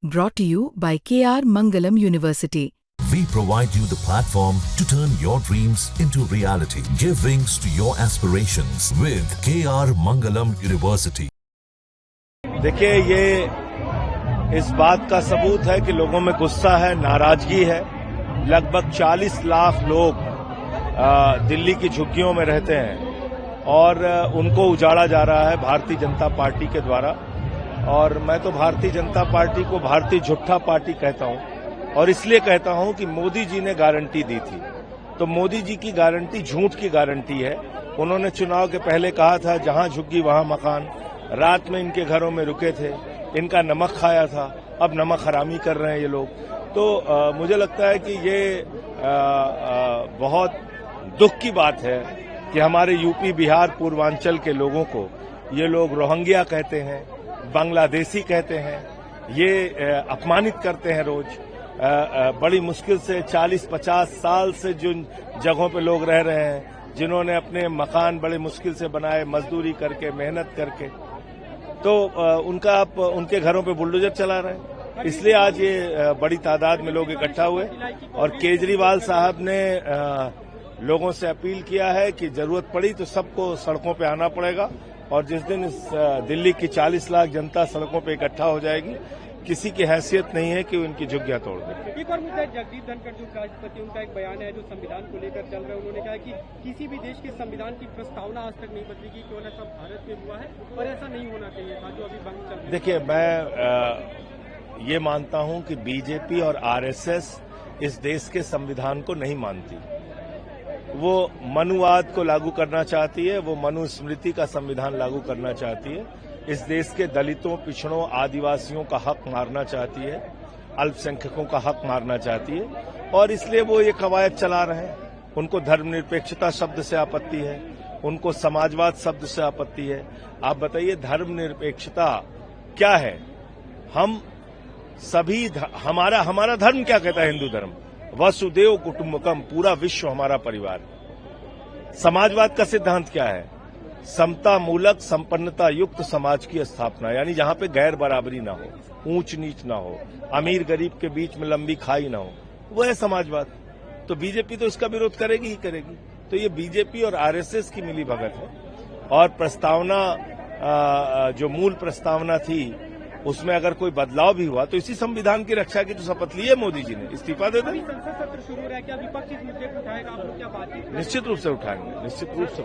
Brought to you by KR Mangalam University. We provide you the platform to turn your dreams into reality. Give wings to your aspirations with KR Mangalam University. देखिए, ये इस बात का सबूत है कि लोगों में गुस्सा है, नाराजगी है। लगभग 40 लाख लोग दिल्ली की झुग्गियों में रहते हैं और उनको उजाड़ा जा रहा है भारतीय जनता पार्टी के द्वारा। और मैं तो भारतीय जनता पार्टी को भारतीय झूठा पार्टी कहता हूं, और इसलिए कहता हूं कि मोदी जी ने गारंटी दी थी, तो मोदी जी की गारंटी झूठ की गारंटी है। उन्होंने चुनाव के पहले कहा था जहां झुग्गी वहां मकान। रात में इनके घरों में रुके थे, इनका नमक खाया था, अब नमक हरामी कर रहे हैं ये लोग। तो मुझे लगता है कि ये बहुत दुख की बात है कि हमारे यूपी, बिहार, पूर्वांचल के लोगों को ये लोग रोहिंग्या कहते हैं, बांग्लादेशी कहते हैं, ये अपमानित करते हैं रोज। बड़ी मुश्किल से 40-50 साल से जिन जगहों पे लोग रह रहे हैं, जिन्होंने अपने मकान बड़े मुश्किल से बनाए, मजदूरी करके, मेहनत करके, तो उनके घरों पे बुलडोजर चला रहे हैं। इसलिए आज ये बड़ी तादाद में लोग इकट्ठा हुए और केजरीवाल साहब ने लोगों से अपील किया है कि जरूरत पड़ी तो सबको सड़कों पे आना पड़ेगा। और जिस दिन इस दिल्ली की 40 लाख जनता सड़कों पे इकट्ठा हो जाएगी, किसी की हैसियत नहीं है कि उनकी झुग्गियां तोड़ दे। एक और मुद्दा है, जगदीप धनखड़ जो राष्ट्रपति, उनका एक बयान है जो संविधान को लेकर चल रहा है। उन्होंने कहा कि किसी भी देश के संविधान की प्रस्तावना आज तक नहीं बदलेगी, केवल ऐसा भारत में हुआ है और ऐसा नहीं होना चाहिए था जो अभी भंग चल रहा है। देखिए, मैं ये मानता हूं कि बीजेपी और आरएसएस इस देश के संविधान को नहीं मानती। वो मनुवाद को लागू करना चाहती है, वो मनुस्मृति का संविधान लागू करना चाहती है। इस देश के दलितों, पिछड़ों, आदिवासियों का हक मारना चाहती है, अल्पसंख्यकों का हक मारना चाहती है, और इसलिए वो ये कवायद चला रहे हैं। उनको धर्मनिरपेक्षता शब्द से आपत्ति है, उनको समाजवाद शब्द से आपत्ति है। आप बताइए, धर्मनिरपेक्षता क्या है? हम सभी हमारा धर्म क्या कहता है? हिंदू धर्म वसुदेव कुटुंबकम, पूरा विश्व हमारा परिवार। समाजवाद का सिद्धांत क्या है? समता मूलक, संपन्नता युक्त समाज की स्थापना, यानी जहां पे गैर बराबरी ना हो, ऊंच नीच ना हो, अमीर गरीब के बीच में लंबी खाई ना हो, वो है समाजवाद। तो बीजेपी तो इसका विरोध करेगी ही करेगी। तो ये बीजेपी और आरएसएस की मिली भगत है। और प्रस्तावना, जो मूल प्रस्तावना थी, उसमें अगर कोई बदलाव भी हुआ तो इसी संविधान की रक्षा की तो शपथ ली है मोदी जी ने, इस्तीफा दे दें। संसद सत्र शुरू हो रहा है, क्या विपक्ष इस मुद्दे को उठाएगा? आप लोग क्या बातचीत? निश्चित रूप से उठाएंगे, निश्चित रूप से।